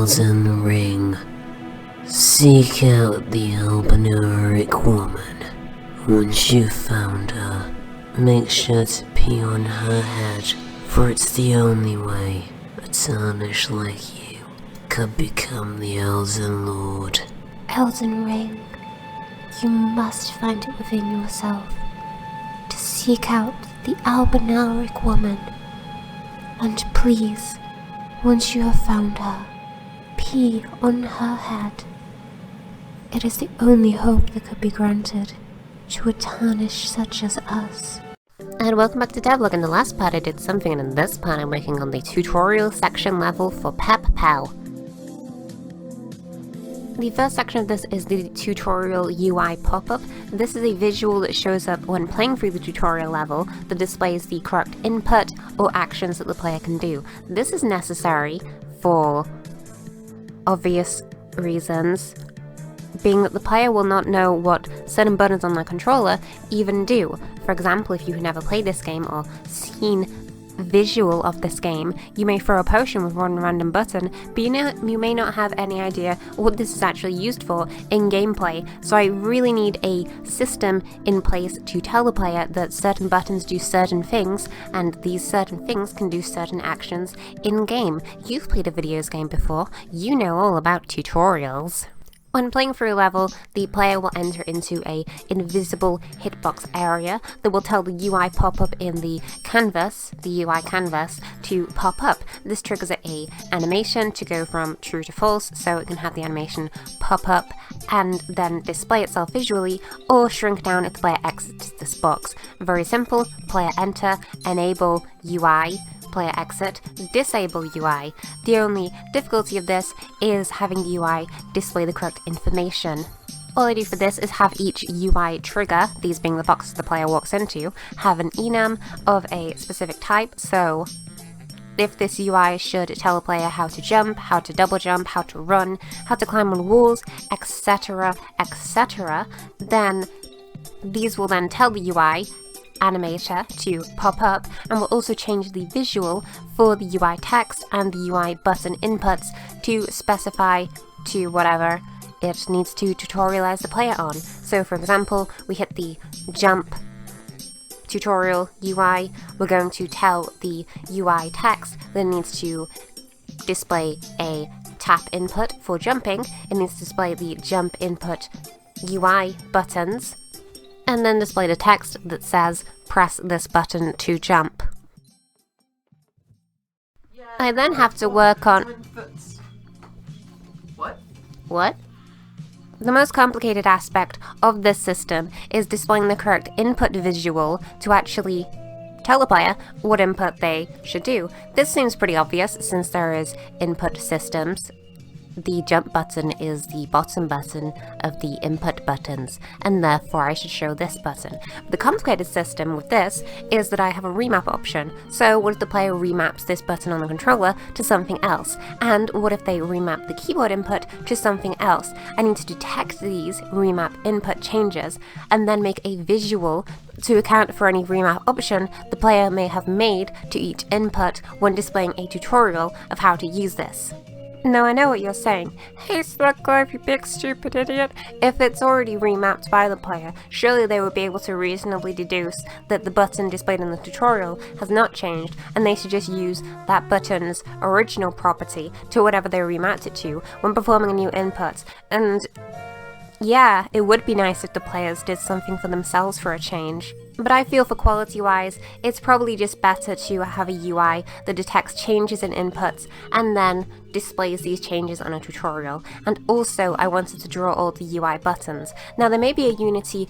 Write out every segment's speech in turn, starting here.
Elden Ring. Seek out the albinuric woman. Once you've found her, make sure to pee on her head, for it's the only way a tarnish like you could become the Elden Lord. Elden Ring. You must find it within yourself to seek out the albinuric woman. And please, once you have found her, pee on her head. It is the only hope that could be granted to a tarnish such as us. And welcome back to Devlog. In the last part I did something, and in this part I'm working on the tutorial section level for Pep-Pel. The first section of this is the tutorial UI pop-up. This is a visual that shows up when playing through the tutorial level that displays the correct input or actions that the player can do. This is necessary for obvious reasons, being that the player will not know what certain buttons on their controller even do. For example, if you've never played this game or seen visual of this game, you may throw a potion with one random button, but you may not have any idea what this is actually used for in gameplay. So I really need a system in place to tell the player that certain buttons do certain things, and these certain things can do certain actions in game. You've played a video game before, you know all about tutorials. When playing through a level, the player will enter into a invisible hitbox area that will tell the UI pop-up in the canvas, the UI canvas, to pop up. This triggers a animation to go from true to false, so it can have the animation pop up and then display itself visually, or shrink down if the player exits this box. Very simple. Player enter, enable UI, player exit, disable UI. The only difficulty of this is having the UI display the correct information. All I do for this is have each UI trigger, these being the boxes the player walks into, have an enum of a specific type. So if this UI should tell a player how to jump, how to double jump, how to run, how to climb on walls, etc., etc., then these will then tell the UI animator to pop up, and will also change the visual for the UI text and the UI button inputs to specify to whatever it needs to tutorialize the player on. So for example, we hit the jump tutorial UI, we're going to tell the UI text that it needs to display a tap input for jumping, it needs to display the jump input UI buttons, and then display the text that says, press this button to jump. I then have to work on... What? The most complicated aspect of this system is displaying the correct input visual to actually tell the player what input they should do. This seems pretty obvious since there is input systems. The jump button is the bottom button of the input buttons, and therefore I should show this button. The complicated system with this is that I have a remap option. So what if the player remaps this button on the controller to something else? And what if they remap the keyboard input to something else? I need to detect these remap input changes and then make a visual to account for any remap option the player may have made to each input when displaying a tutorial of how to use this. Now I know what you're saying. Hey Slugglove, you big stupid idiot. If it's already remapped by the player, surely they would be able to reasonably deduce that the button displayed in the tutorial has not changed, and they should just use that button's original property to whatever they remapped it to when performing a new input. And yeah, it would be nice if the players did something for themselves for a change. But I feel for quality-wise, it's probably just better to have a UI that detects changes in inputs and then displays these changes on a tutorial. And also, I wanted to draw all the UI buttons. Now, there may be a Unity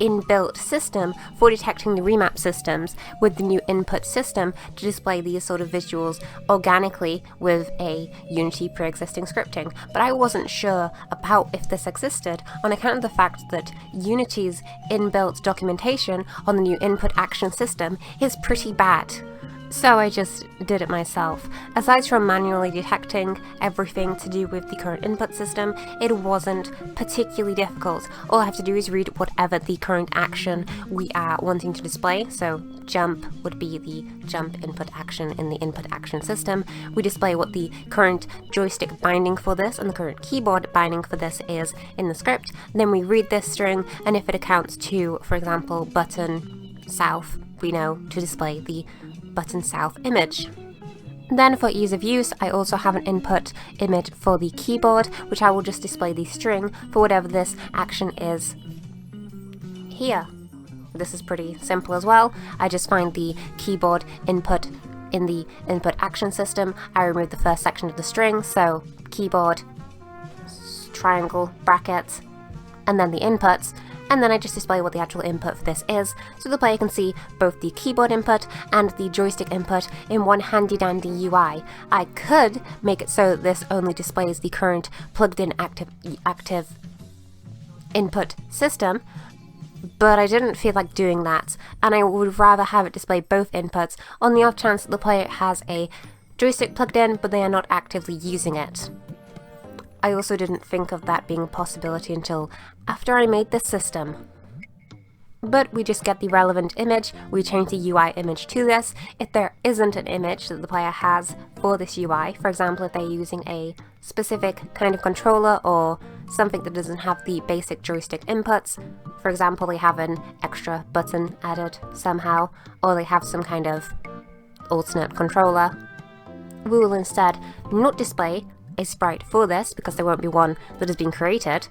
inbuilt system for detecting the remap systems with the new input system to display these sort of visuals organically with a Unity pre-existing scripting, but I wasn't sure about if this existed on account of the fact that Unity's inbuilt documentation on the new input action system is pretty bad. So I just did it myself. Aside from manually detecting everything to do with the current input system, it wasn't particularly difficult. All I have to do is read whatever the current action we are wanting to display. So jump would be the jump input action in the input action system. We display what the current joystick binding for this and the current keyboard binding for this is in the script. Then we read this string, and if it accounts to, for example, button south, we know to display the button south image. Then for ease of use, I also have an input image for the keyboard, which I will just display the string for whatever this action is here. This is pretty simple as well. I just find the keyboard input in the input action system. I remove the first section of the string, so keyboard, triangle, brackets, and then the inputs. And then I just display what the actual input for this is, so the player can see both the keyboard input and the joystick input in one handy-dandy UI. I could make it so that this only displays the current plugged-in active input system, but I didn't feel like doing that, and I would rather have it display both inputs on the off chance that the player has a joystick plugged in, but they are not actively using it. I also didn't think of that being a possibility until after I made this system. But we just get the relevant image, we change the UI image to this. If there isn't an image that the player has for this UI, for example if they're using a specific kind of controller or something that doesn't have the basic joystick inputs, for example they have an extra button added somehow, or they have some kind of alternate controller, we will instead not display a sprite for this because there won't be one that has been created,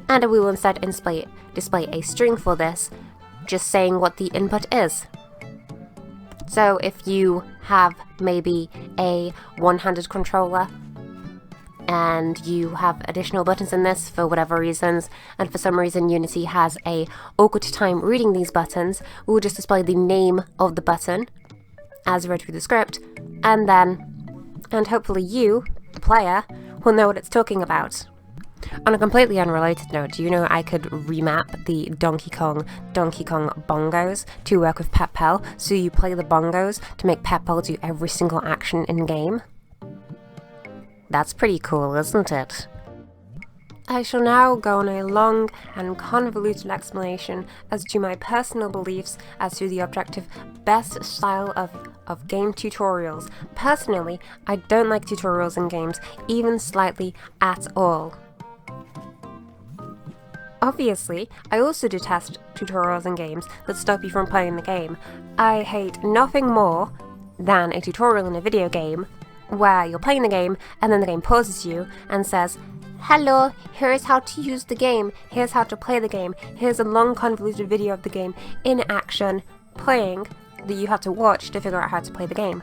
and we will instead display a string for this, just saying what the input is. So if you have maybe a one-handed controller and you have additional buttons in this for whatever reasons, and for some reason Unity has a awkward time reading these buttons, we will just display the name of the button as read through the script, and hopefully you, the player, will know what it's talking about. On a completely unrelated note, do you know I could remap the Donkey Kong bongos to work with Pep-Pel, so you play the bongos to make Pep-Pel do every single action in game? That's pretty cool, isn't it? I shall now go on a long and convoluted explanation as to my personal beliefs as to the objective best style of game tutorials. Personally, I don't like tutorials in games, even slightly at all. Obviously, I also detest tutorials in games that stop you from playing the game. I hate nothing more than a tutorial in a video game where you're playing the game and then the game pauses you and says, "Hello, here's how to use the game, here's how to play the game, here's a long convoluted video of the game in action, playing, that you have to watch to figure out how to play the game."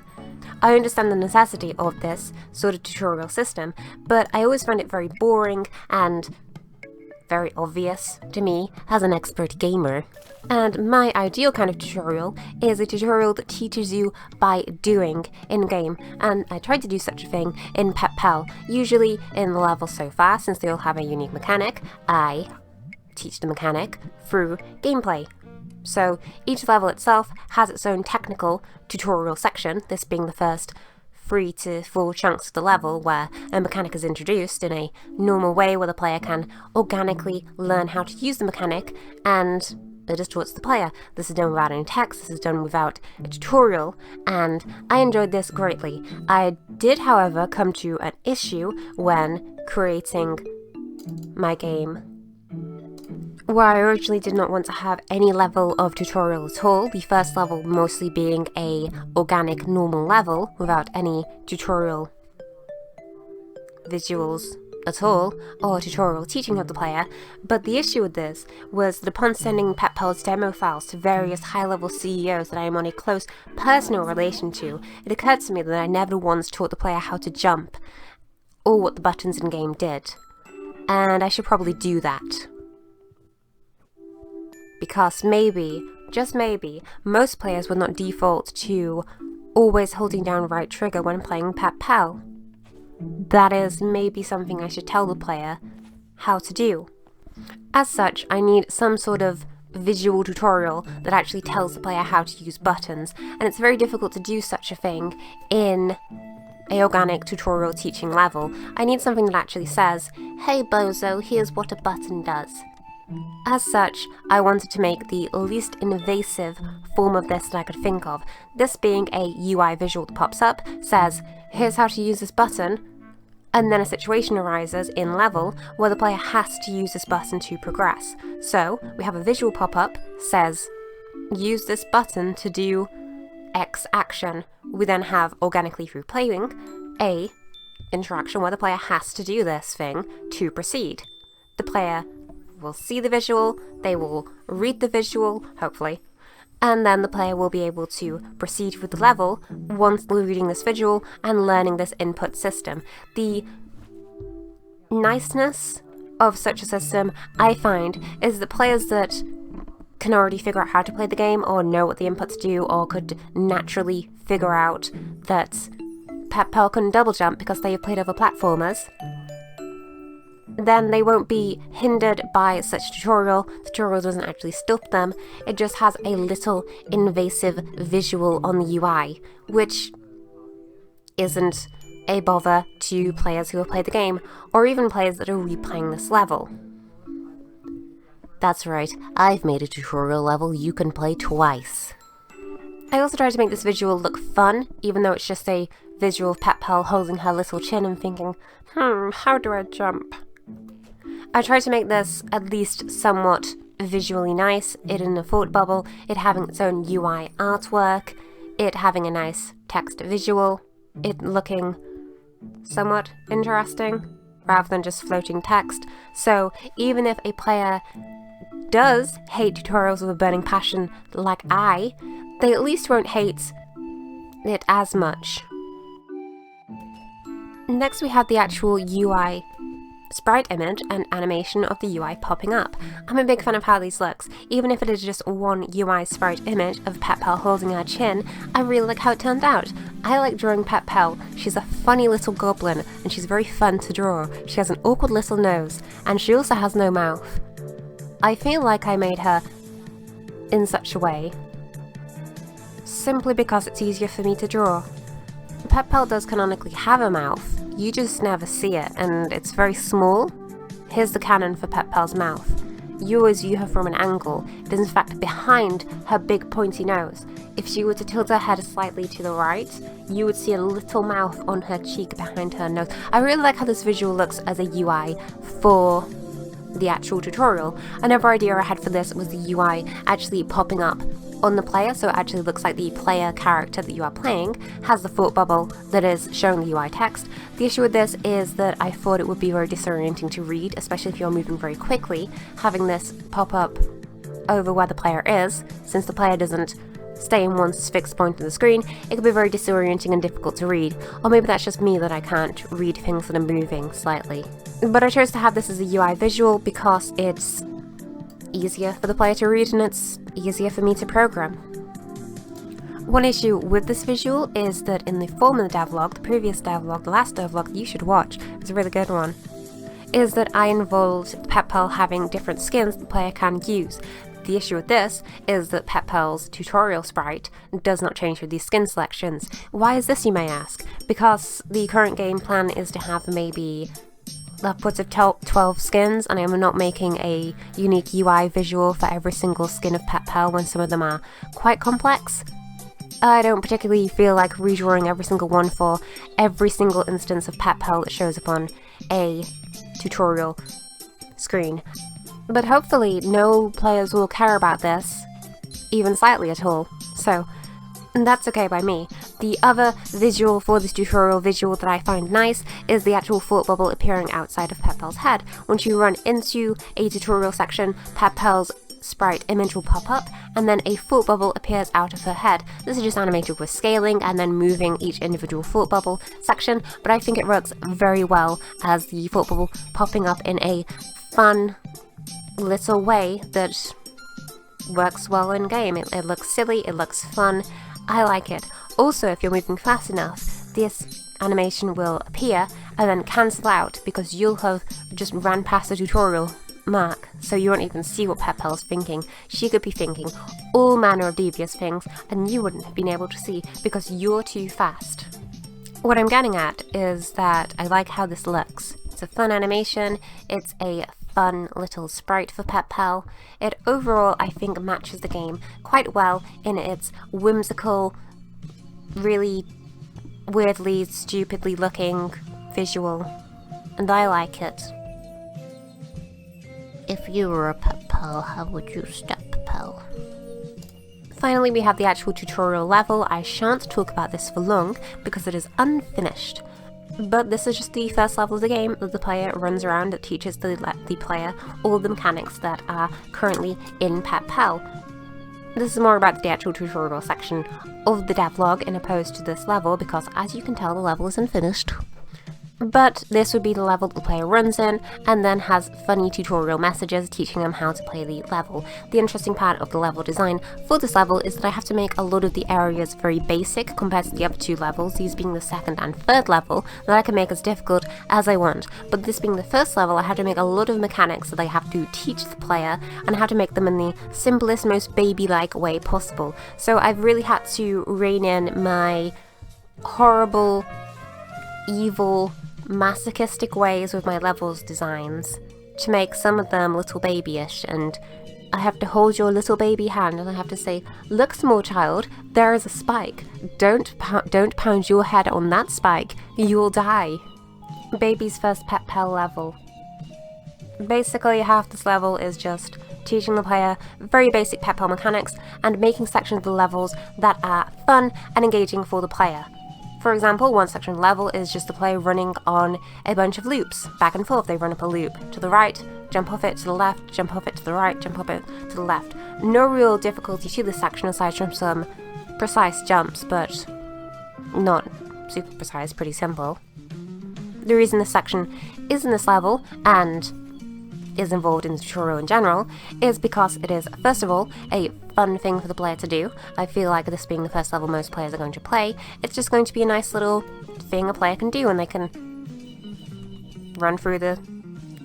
I understand the necessity of this sort of tutorial system, but I always find it very boring and very obvious to me as an expert gamer. And my ideal kind of tutorial is a tutorial that teaches you by doing in-game, and I tried to do such a thing in Pep-Pel. Usually in the levels so far, since they all have a unique mechanic, I teach the mechanic through gameplay. So each level itself has its own technical tutorial section, this being the first 3 to 4 chunks of the level where a mechanic is introduced in a normal way where the player can organically learn how to use the mechanic, and it is taught to the player. This is done without any text, this is done without a tutorial, and I enjoyed this greatly. I did, however, come to an issue when creating my game, where I originally did not want to have any level of tutorial at all, the first level mostly being a organic normal level without any tutorial visuals at all, or tutorial teaching of the player. But the issue with this was that upon sending Pep-Pel's demo files to various high-level CEOs that I am on a close personal relation to, it occurred to me that I never once taught the player how to jump, or what the buttons in game did. And I should probably do that. Because maybe, just maybe, most players will not default to always holding down right trigger when playing Pep-Pel. That is maybe something I should tell the player how to do. As such, I need some sort of visual tutorial that actually tells the player how to use buttons, and it's very difficult to do such a thing in a organic tutorial teaching level. I need something that actually says, "Hey bozo, here's what a button does." As such, I wanted to make the least invasive form of this that I could think of, this being a UI visual that pops up, says, "Here's how to use this button," and then a situation arises in level where the player has to use this button to progress. So, we have a visual pop-up, says, "Use this button to do X action." We then have, organically through playing, a interaction where the player has to do this thing to proceed. The player will see the visual, they will read the visual, hopefully, and then the player will be able to proceed with the level once reading this visual and learning this input system. The niceness of such a system, I find, is that players that can already figure out how to play the game or know what the inputs do or could naturally figure out that Pep-Pel can double jump because they have played other platformers, then they won't be hindered by such tutorial. The tutorial doesn't actually stop them, it just has a little invasive visual on the UI, which isn't a bother to players who have played the game, or even players that are replaying this level. That's right, I've made a tutorial level you can play twice. I also tried to make this visual look fun, even though it's just a visual of Pep-Pel holding her little chin and thinking, how do I jump? I tried to make this at least somewhat visually nice, it in a thought bubble, it having its own UI artwork, it having a nice text visual, it looking somewhat interesting, rather than just floating text. So even if a player does hate tutorials with a burning passion like I, they at least won't hate it as much. Next we have the actual UI sprite image and animation of the UI popping up. I'm a big fan of how these looks. Even if it is just one UI sprite image of Pep-Pel holding her chin, I really like how it turned out. I like drawing Pep-Pel. She's a funny little goblin and she's very fun to draw. She has an awkward little nose and she also has no mouth. I feel like I made her in such a way simply because it's easier for me to draw. Pep-Pel does canonically have a mouth, you just never see it, and it's very small. Here's the canon for Pep-Pel's mouth. You always view her from an angle. It is in fact behind her big pointy nose. If she were to tilt her head slightly to the right, you would see a little mouth on her cheek behind her nose. I really like how this visual looks as a UI for the actual tutorial. Another idea I had for this was the UI actually popping up on the player, so it actually looks like the player character that you are playing has the thought bubble that is showing the UI text. The issue with this is that I thought it would be very disorienting to read, especially if you're moving very quickly, having this pop up over where the player is. Since the player doesn't stay in one fixed point on the screen, it can be very disorienting and difficult to read. Or maybe that's just me that I can't read things that are moving slightly. But I chose to have this as a UI visual because it's easier for the player to read and it's easier for me to program. One issue with this visual is that in the former devlog, the previous devlog, the last devlog you should watch, it's a really good one, is that I involved Pep-Pel having different skins the player can use. The issue with this is that Pep-Pel's tutorial sprite does not change with these skin selections. Why is this, you may ask? Because the current game plan is to have maybe upwards of 12 skins, and I am not making a unique UI visual for every single skin of Pep-Pel when some of them are quite complex. I don't particularly feel like redrawing every single one for every single instance of Pep-Pel that shows up on a tutorial screen. But hopefully no players will care about this, even slightly at all, so that's okay by me. The other visual for this tutorial visual that I find nice is the actual thought bubble appearing outside of Pep-Pel's head. Once you run into a tutorial section, Pep-Pel's sprite image will pop up, and then a thought bubble appears out of her head. This is just animated with scaling and then moving each individual thought bubble section, but I think it works very well as the thought bubble popping up in a fun little way that works well in game. It looks silly, it looks fun, I like it. Also, if you're moving fast enough, this animation will appear and then cancel out because you'll have just ran past the tutorial mark, so you won't even see what Pep-Pel's thinking. She could be thinking all manner of devious things, and you wouldn't have been able to see because you're too fast. What I'm getting at is that I like how this looks. It's a fun animation, it's a fun little sprite for Pep-Pel. It overall, I think, matches the game quite well in its whimsical, really weirdly, stupidly looking visual, and I like it. If you were a Pep-Pel, how would you step Pep-Pel? Finally, we have the actual tutorial level. I shan't talk about this for long because it is unfinished. But this is just the first level of the game that the player runs around that teaches the player all the mechanics that are currently in Pep-Pel. This is more about the actual tutorial section of the devlog in opposed to this level because, as you can tell, the level is unfinished. But this would be the level that the player runs in and then has funny tutorial messages teaching them how to play the level. The interesting part of the level design for this level is that I have to make a lot of the areas very basic compared to the other two levels, these being the second and third level, that I can make as difficult as I want. But this being the first level, I have to make a lot of mechanics that I have to teach the player and how to make them in the simplest, most baby-like way possible. So I've really had to rein in my horrible, evil, masochistic ways with my levels designs to make some of them little babyish, and I have to hold your little baby hand and I have to say, look small child, there is a spike, don't pound your head on that spike, you'll die. Baby's first Pep-Pel level. Basically half this level is just teaching the player very basic Pep-Pel mechanics and making sections of the levels that are fun and engaging for the player. For example, one section of the level is just the player running on a bunch of loops. Back and forth, they run up a loop. To the right, jump off it, to the left, jump off it, to the right, jump off it, to the left. No real difficulty to this section aside from some precise jumps, but not super precise, pretty simple. The reason this section is in this level, and is involved in the tutorial in general, is because it is, first of all, a fun thing for the player to do. I feel like this being the first level most players are going to play, it's just going to be a nice little thing a player can do, and they can run through the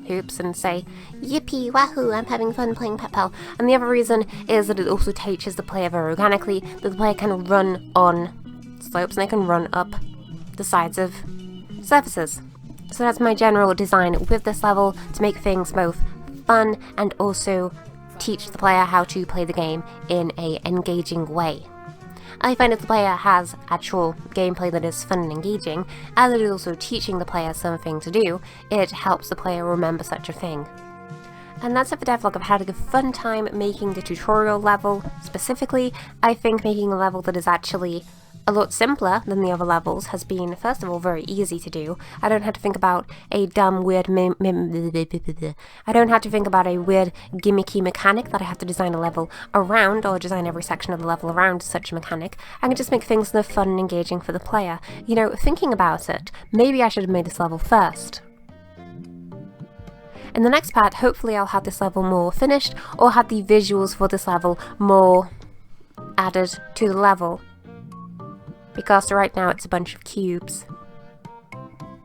hoops and say, yippee, wahoo, I'm having fun playing Pep-Pel. And the other reason is that it also teaches the player very organically that the player can run on slopes and they can run up the sides of surfaces. So that's my general design with this level, to make things both fun and also teach the player how to play the game in an engaging way. I find if the player has actual gameplay that is fun and engaging, as it is also teaching the player something to do, it helps the player remember such a thing. And that's it for devlog. I've had a fun time making the tutorial level. Specifically, I think making a level that is actually a lot simpler than the other levels has been, first of all, very easy to do. I don't have to think about a dumb, weird I don't have to think about a weird, gimmicky mechanic that I have to design a level around, or design every section of the level around such a mechanic. I can just make things that are fun and engaging for the player. You know, thinking about it, maybe I should have made this level first. In the next part, hopefully I'll have this level more finished, or have the visuals for this level more added to the level. Because right now it's a bunch of cubes.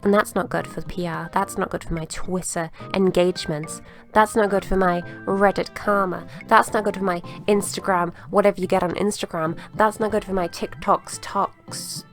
And that's not good for PR, that's not good for my Twitter engagements, that's not good for my Reddit karma, that's not good for my Instagram, whatever you get on Instagram, that's not good for my TikToks,